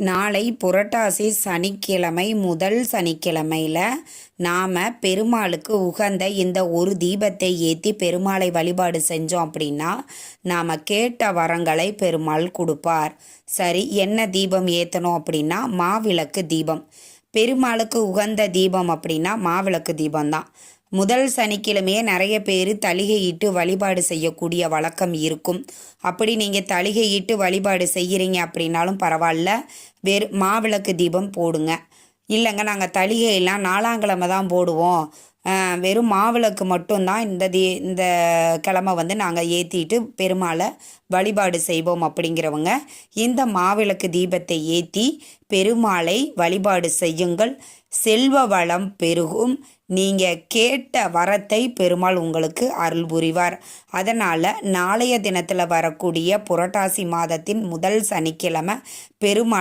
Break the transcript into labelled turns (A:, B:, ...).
A: நாளை புரட்டாசி சனிக்கிழமை, முதல் சனிக்கிழமையில் நாம் பெருமாளுக்கு உகந்த இந்த ஒரு தீபத்தை ஏற்றி பெருமாளை வழிபாடு செஞ்சோம் அப்படின்னா நாம் கேட்ட வரங்களை பெருமாள் கொடுப்பார். சரி, என்ன தீபம் ஏற்றணும் அப்படின்னா மாவிளக்கு தீபம். பெருமாளுக்கு உகந்த தீபம் அப்படின்னா மாவிளக்கு தீபம்தான். முதல் சனிக்கிழமையே நிறைய பேர் தளிகையிட்டு வழிபாடு செய்யக்கூடிய வழக்கம் இருக்கும். அப்படி நீங்கள் தளிகையிட்டு வழிபாடு செய்கிறீங்க அப்படின்னாலும் பரவாயில்ல, மாவிளக்கு தீபம் போடுங்க. இல்லைங்க, நாங்கள் தளிகையெல்லாம் நாலாங்கிழமை தான் போடுவோம், வெறும் மாவிளக்கு மட்டும்தான் இந்த கிழமை நாங்கள் ஏற்றிட்டு பெருமாளை வழிபாடு செய்வோம் அப்படிங்கிறவங்க இந்த மாவிளக்கு தீபத்தை ஏற்றி பெருமாளை வழிபாடு செய்யுங்கள். செல்வ வளம் பெருகும். நீங்கள் கேட்ட வரத்தை பெருமாள் உங்களுக்கு அருள் புரிவார். அதனால் நாளைய தினத்தில் வரக்கூடிய புரட்டாசி மாதத்தின் முதல் சனிக்கிழமை பெருமாள்